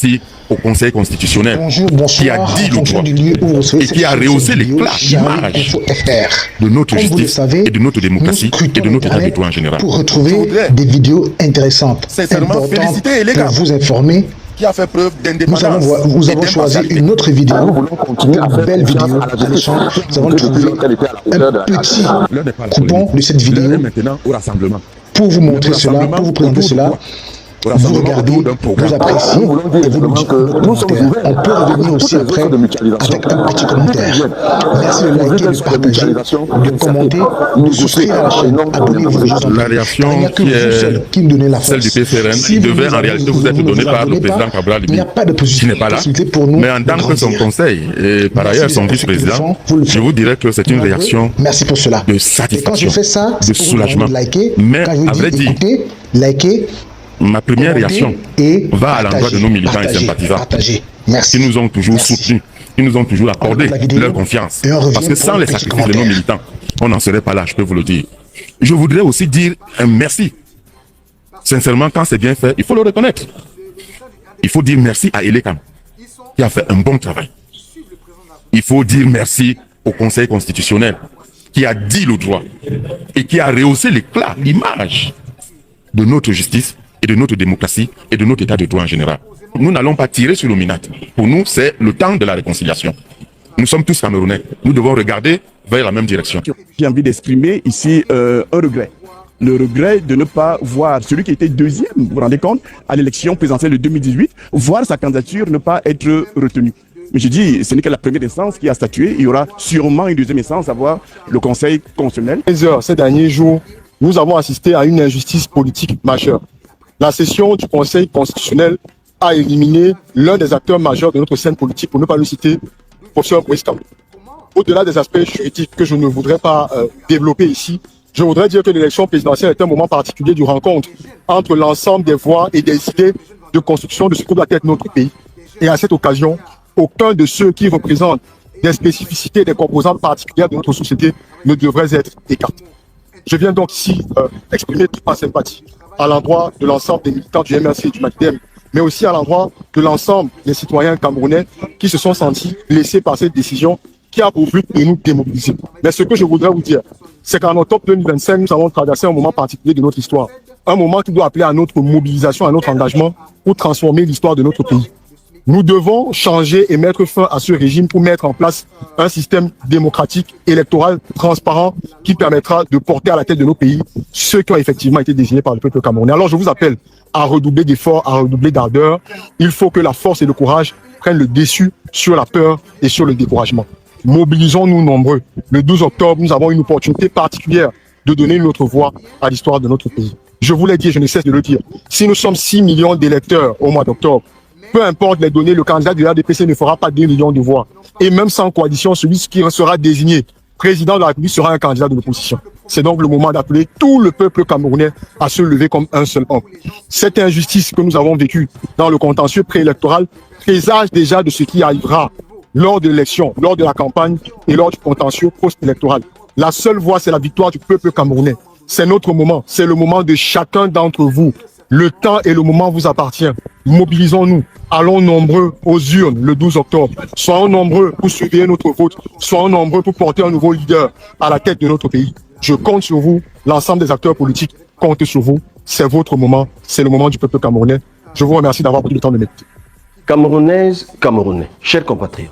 merci au Conseil constitutionnel. Bonjour, bonsoir, qui a dit le droit et qui a rehaussé l'éclat d'image de notre justice et de notre démocratie et de notre état de droit en général. Pour retrouver des vidéos intéressantes, importantes, pour vous informer, qui a fait preuve d'indépendance. Nous avons choisi une autre vidéo, une belle vidéo alléchante. Nous avons trouvé un petit coupon de cette vidéo pour vous montrer cela, pour vous présenter cela. Vous regardez, vous appréciez et vous nous dites vos commentaires. On peut revenir aussi après avec un petit commentaire. Merci de liker, de partager, de commenter, de souscrire à la chaîne. Abonnez-vous. La réaction il n'y a que vous seul qui me donnez la force. Celle du PCRN, qui devait en réalité vous être donnée par le président Cabral il n'y a pas de qui n'est pas là. Pour nous, mais en tant que son conseil et par ailleurs son vice-président, je vous dirais que c'est une réaction pour cela. De satisfaction, et quand je fais ça, de soulagement. Liker, mais quand je vous à vrai dis dire, écoutez, likez, ma première réaction va à l'endroit de nos militants et sympathisants qui nous ont toujours soutenus, qui nous ont toujours accordé leur confiance. Parce que sans les sacrifices de nos militants, on n'en serait pas là, je peux vous le dire. Je voudrais aussi dire un merci. Sincèrement, quand c'est bien fait, il faut le reconnaître. Il faut dire merci à Elekam, qui a fait un bon travail. Il faut dire merci au Conseil constitutionnel, qui a dit le droit et qui a rehaussé l'éclat, l'image de notre justice et de notre démocratie et de notre état de droit en général. Nous n'allons pas tirer sur l'Ominat. Pour nous, c'est le temps de la réconciliation. Nous sommes tous Camerounais. Nous devons regarder vers la même direction. J'ai envie d'exprimer ici un regret. Le regret de ne pas voir celui qui était deuxième, vous vous rendez compte, à l'élection présidentielle de 2018, voir sa candidature ne pas être retenue. Mais je dis, ce n'est que la première instance qui a statué. Il y aura sûrement une deuxième instance, à savoir le Conseil constitutionnel. Ces derniers jours, nous avons assisté à une injustice politique majeure. La session du Conseil constitutionnel a éliminé l'un des acteurs majeurs de notre scène politique, pour ne pas le citer, le professeur Moïse Kamto. Au-delà des aspects juridiques que je ne voudrais pas développer ici, je voudrais dire que l'élection présidentielle est un moment particulier de rencontre entre l'ensemble des voix et des idées de construction de ce que doit être notre pays. Et à cette occasion, aucun de ceux qui représentent des spécificités, des composantes particulières de notre société ne devrait être écarté. Je viens donc ici exprimer toute ma sympathie à l'endroit de l'ensemble des militants du MRC et du MACDEM, mais aussi à l'endroit de l'ensemble des citoyens camerounais qui se sont sentis laissés par cette décision qui a pour but de nous démobiliser. Mais ce que je voudrais vous dire, c'est qu'en octobre 2025, nous avons traversé un moment particulier de notre histoire. Un moment qui doit appeler à notre mobilisation, à notre engagement pour transformer l'histoire de notre pays. Nous devons changer et mettre fin à ce régime pour mettre en place un système démocratique, électoral, transparent, qui permettra de porter à la tête de nos pays ceux qui ont effectivement été désignés par le peuple camerounais. Alors je vous appelle à redoubler d'efforts, à redoubler d'ardeur. Il faut que la force et le courage prennent le dessus sur la peur et sur le découragement. Mobilisons-nous nombreux. Le 12 octobre, nous avons une opportunité particulière de donner notre voix à l'histoire de notre pays. Je vous l'ai dit, je ne cesse de le dire. Si nous sommes 6 millions d'électeurs au mois d'octobre, peu importe les données, le candidat du RDPC ne fera pas 2 millions de voix. Et même sans coalition, celui qui sera désigné président de la République sera un candidat de l'opposition. C'est donc le moment d'appeler tout le peuple camerounais à se lever comme un seul homme. Cette injustice que nous avons vécue dans le contentieux préélectoral présage déjà de ce qui arrivera lors de l'élection, lors de la campagne et lors du contentieux post-électoral. La seule voie, c'est la victoire du peuple camerounais. C'est notre moment, c'est le moment de chacun d'entre vous. Le temps et le moment vous appartient. Mobilisons-nous. Allons nombreux aux urnes le 12 octobre. Soyons nombreux pour surveiller notre vote. Soyons nombreux pour porter un nouveau leader à la tête de notre pays. Je compte sur vous. L'ensemble des acteurs politiques comptent sur vous. C'est votre moment. C'est le moment du peuple camerounais. Je vous remercie d'avoir pris le temps de m'écouter. Camerounaises, Camerounais, chers compatriotes,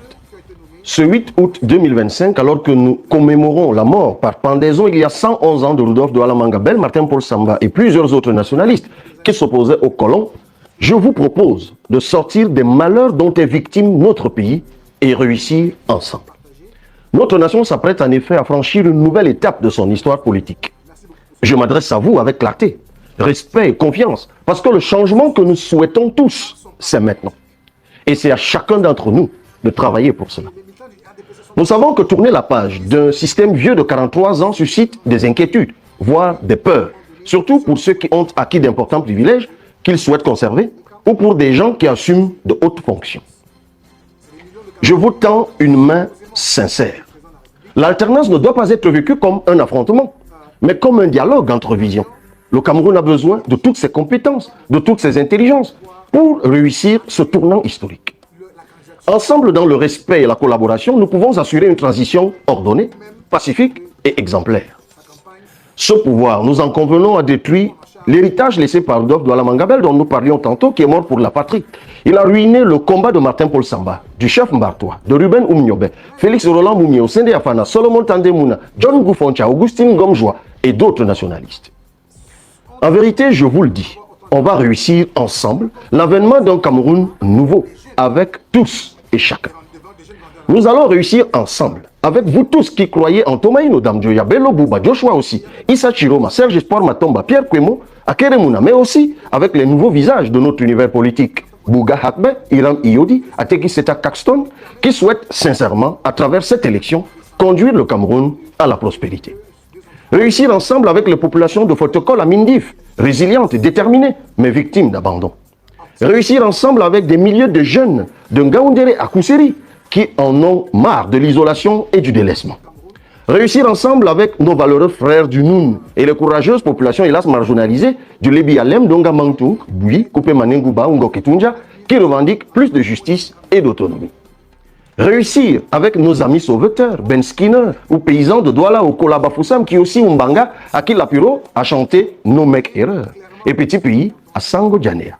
ce 8 août 2025, alors que nous commémorons la mort par pendaison il y a 111 ans de Rudolf Douala Mangabel, Martin-Paul Samba et plusieurs autres nationalistes qui s'opposaient aux colons, je vous propose de sortir des malheurs dont est victime notre pays et réussir ensemble. Notre nation s'apprête en effet à franchir une nouvelle étape de son histoire politique. Je m'adresse à vous avec clarté, respect et confiance, parce que le changement que nous souhaitons tous, c'est maintenant. Et c'est à chacun d'entre nous de travailler pour cela. Nous savons que tourner la page d'un système vieux de 43 ans suscite des inquiétudes, voire des peurs, surtout pour ceux qui ont acquis d'importants privilèges qu'ils souhaitent conserver, ou pour des gens qui assument de hautes fonctions. Je vous tends une main sincère. L'alternance ne doit pas être vécue comme un affrontement, mais comme un dialogue entre visions. Le Cameroun a besoin de toutes ses compétences, de toutes ses intelligences, pour réussir ce tournant historique. Ensemble, dans le respect et la collaboration, nous pouvons assurer une transition ordonnée, pacifique et exemplaire. Ce pouvoir, nous en convenons, a détruit l'héritage laissé par Rudolf Douala Mangabel, dont nous parlions tantôt, qui est mort pour la patrie. Il a ruiné le combat de Martin-Paul Samba, du chef Mbartois, de Ruben Oumniobe, Félix Roland Moumio, Sende Afana, Solomon Tandemouna, John Goufoncha, Augustine Gomjoa et d'autres nationalistes. En vérité, je vous le dis, on va réussir ensemble l'avènement d'un Cameroun nouveau, avec tous et chacun. Nous allons réussir ensemble, avec vous tous qui croyez en Tomaïno Damjoya, Bello Bouba, Joshua aussi, Issa Chiroma, Serge Espoir Matomba, Pierre Kwemo, Akeremouna, mais aussi avec les nouveaux visages de notre univers politique. Bouga Hakbe, Iram Iodi, Ateki Seta Caxton, qui souhaitent sincèrement, à travers cette élection, conduire le Cameroun à la prospérité. Réussir ensemble avec les populations de Fotokol à Mindif, résilientes et déterminées, mais victimes d'abandon. Réussir ensemble avec des milliers de jeunes de Ngaoundéré à Kousseri, qui en ont marre de l'isolation et du délaissement. Réussir ensemble avec nos valeureux frères du Noun et les courageuses populations hélas marginalisées du Lébi Alem, Donga Mangtou, Boui, Koupé Manengouba, Ngoketunja, qui revendiquent plus de justice et d'autonomie. Réussir avec nos amis sauveteurs, Ben Skinner, ou paysans de Douala au Kolabafoussam, qui aussi Umbanga, à qui Lapiro a chanté Nos mecs erreurs, et Petit Pays à Sango Djanea.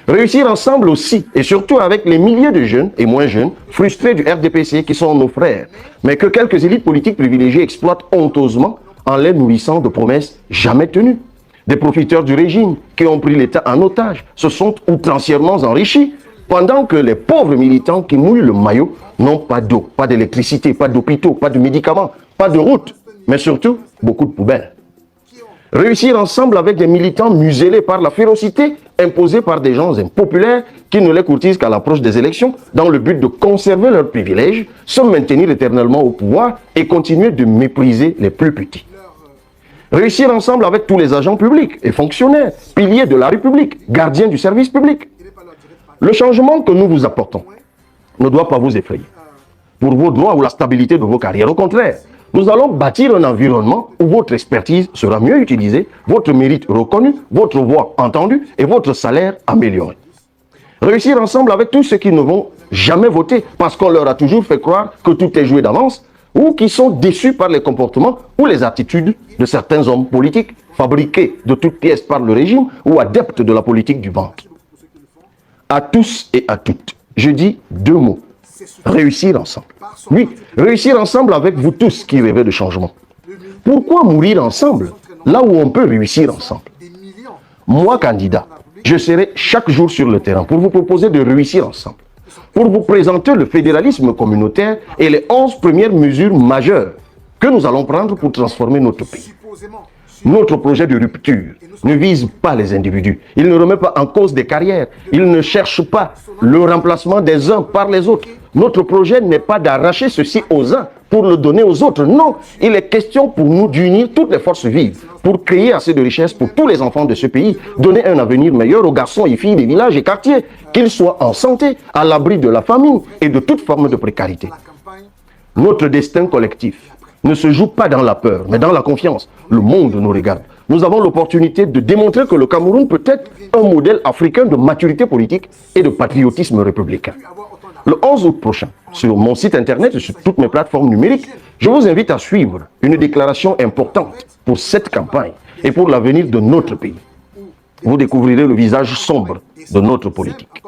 Réussir ensemble aussi, et surtout avec les milliers de jeunes et moins jeunes, frustrés du RDPC qui sont nos frères, mais que quelques élites politiques privilégiées exploitent honteusement en les nourrissant de promesses jamais tenues. Des profiteurs du régime qui ont pris l'État en otage se sont outrancièrement enrichis, pendant que les pauvres militants qui mouillent le maillot n'ont pas d'eau, pas d'électricité, pas d'hôpitaux, pas de médicaments, pas de routes, mais surtout beaucoup de poubelles. Réussir ensemble avec des militants muselés par la férocité imposée par des gens impopulaires qui ne les courtisent qu'à l'approche des élections dans le but de conserver leurs privilèges, se maintenir éternellement au pouvoir et continuer de mépriser les plus petits. Réussir ensemble avec tous les agents publics et fonctionnaires, piliers de la République, gardiens du service public. Le changement que nous vous apportons ne doit pas vous effrayer pour vos droits ou la stabilité de vos carrières. Au contraire, nous allons bâtir un environnement où votre expertise sera mieux utilisée, votre mérite reconnu, votre voix entendue et votre salaire amélioré. Réussir ensemble avec tous ceux qui ne vont jamais voter parce qu'on leur a toujours fait croire que tout est joué d'avance ou qui sont déçus par les comportements ou les attitudes de certains hommes politiques fabriqués de toutes pièces par le régime ou adeptes de la politique du ventre. À tous et à toutes, je dis deux mots. Réussir ensemble. Oui, réussir ensemble avec vous tous qui rêvez de changement. Pourquoi mourir ensemble là où on peut réussir ensemble? Moi, candidat, je serai chaque jour sur le terrain pour vous proposer de réussir ensemble, pour vous présenter le fédéralisme communautaire et les 11 premières mesures majeures que nous allons prendre pour transformer notre pays. Notre projet de rupture ne vise pas les individus. Il ne remet pas en cause des carrières. Il ne cherche pas le remplacement des uns par les autres. Notre projet n'est pas d'arracher ceci aux uns pour le donner aux autres. Non, il est question pour nous d'unir toutes les forces vives pour créer assez de richesses pour tous les enfants de ce pays, donner un avenir meilleur aux garçons et filles des villages et quartiers, qu'ils soient en santé, à l'abri de la famine et de toute forme de précarité. Notre destin collectif ne se joue pas dans la peur, mais dans la confiance. Le monde nous regarde. Nous avons l'opportunité de démontrer que le Cameroun peut être un modèle africain de maturité politique et de patriotisme républicain. Le 11 août prochain, sur mon site internet et sur toutes mes plateformes numériques, je vous invite à suivre une déclaration importante pour cette campagne et pour l'avenir de notre pays. Vous découvrirez le visage sombre de notre politique.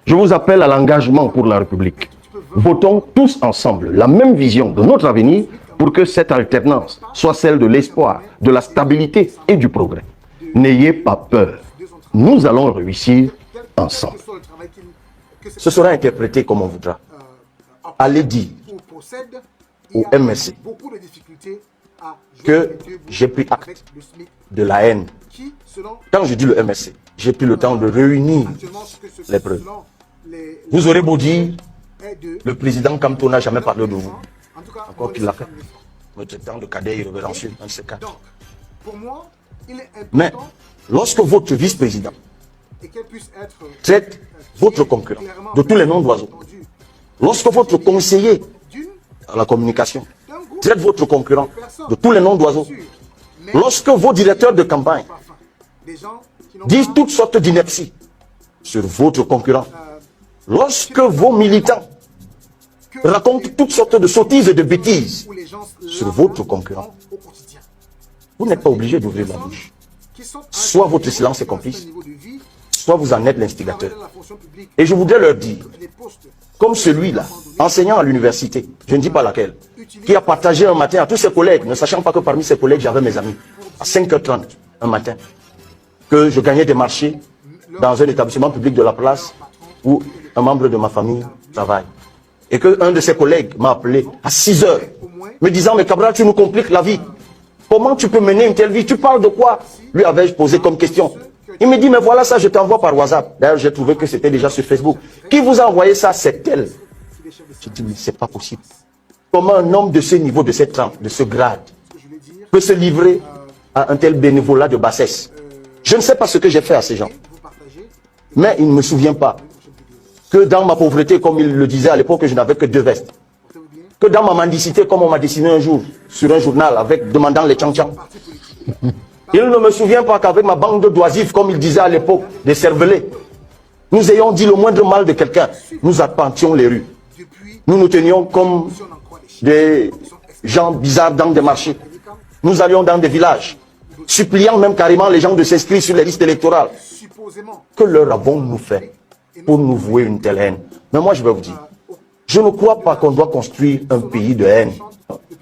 Je vous appelle à l'engagement pour la République. Votons tous ensemble la même vision de notre avenir pour que cette alternance soit celle de l'espoir, de la stabilité et du progrès. N'ayez pas peur. Nous allons réussir ensemble. Ce sera interprété comme on voudra. Allez dire au MSC que j'ai pris acte de la haine. Quand je dis le MSC, j'ai pris le temps de réunir les preuves. Vous aurez beau dire, le président Kamto n'a jamais parlé de vous. Encore qu'il l'a fait. Me traitant de cadet irrévérencieux, un de ces quatre. Mais lorsque votre vice-président traite votre concurrent de tous les noms d'oiseaux, lorsque votre conseiller à la communication traite votre concurrent de tous les noms d'oiseaux, lorsque vos directeurs de campagne disent toutes sortes d'inepties sur votre concurrent. Lorsque vos militants racontent toutes sortes de sottises et de bêtises sur votre concurrent, vous n'êtes pas obligé d'ouvrir la bouche. Soit votre silence est complice, soit vous en êtes l'instigateur. Et je voudrais leur dire, comme celui-là, enseignant à l'université, je ne dis pas laquelle, qui a partagé un matin à tous ses collègues, ne sachant pas que parmi ses collègues, j'avais mes amis, à 5h30 un matin, que je gagnais des marchés dans un établissement public de la place où un membre de ma famille travaille. Et qu'un de ses collègues m'a appelé à 6h, me disant, mais Cabral, tu nous compliques la vie. Comment tu peux mener une telle vie? Tu parles de quoi? Lui avais-je posé comme question. Il me dit, mais voilà ça, je t'envoie par WhatsApp. D'ailleurs, j'ai trouvé que c'était déjà sur Facebook. Qui vous a envoyé ça? C'est elle. Je dis, mais c'est pas possible. Comment un homme de ce niveau, de cette trempe, de ce grade, peut se livrer à un tel bénévolat de bassesse? Je ne sais pas ce que j'ai fait à ces gens. Mais il ne me souvient pas que dans ma pauvreté, comme il le disait à l'époque, je n'avais que 2 vestes. Que dans ma mendicité, comme on m'a dessiné un jour sur un journal avec demandant les tchang-tchang. Il ne me souvient pas qu'avec ma bande d'oisifs, comme il disait à l'époque, des cervelets, nous ayons dit le moindre mal de quelqu'un, nous arpentions les rues. Nous nous tenions comme des gens bizarres dans des marchés. Nous allions dans des villages, suppliant même carrément les gens de s'inscrire sur les listes électorales. Que leur avons-nous fait pour nous vouer une telle haine? Mais moi je vais vous dire, je ne crois pas qu'on doit construire un pays de haine.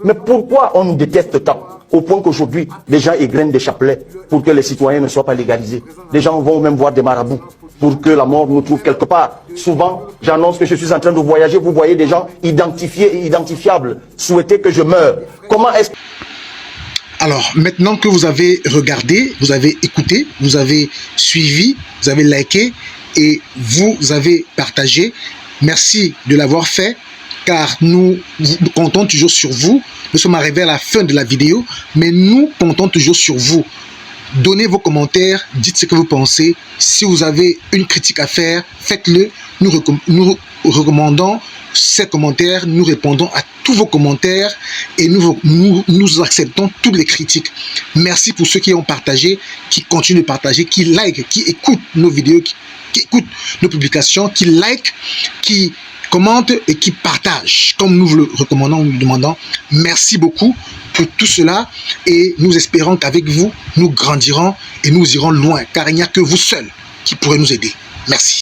Mais pourquoi on nous déteste tant? Au point qu'aujourd'hui, les gens égrènent des chapelets pour que les citoyens ne soient pas légalisés. Les gens vont même voir des marabouts pour que la mort nous trouve quelque part. Souvent, j'annonce que je suis en train de voyager. Vous voyez des gens identifiés et identifiables souhaiter que je meure. Comment est-ce... Alors, maintenant que vous avez regardé, vous avez écouté, vous avez suivi, vous avez liké et vous avez partagé, merci de l'avoir fait, car nous comptons toujours sur vous. Nous sommes arrivés à la fin de la vidéo, mais nous comptons toujours sur vous. Donnez vos commentaires, dites ce que vous pensez. Si vous avez une critique à faire, faites-le. Nous recommandons ces commentaires, nous répondons à tous vos commentaires et nous acceptons toutes les critiques. Merci pour ceux qui ont partagé, qui continuent de partager, qui like, qui écoutent nos vidéos, qui écoutent nos publications, qui like, qui commentent et qui partagent, comme nous vous le recommandons, nous le demandons. Merci beaucoup pour tout cela et nous espérons qu'avec vous, nous grandirons et nous irons loin, car il n'y a que vous seuls qui pourrez nous aider. Merci.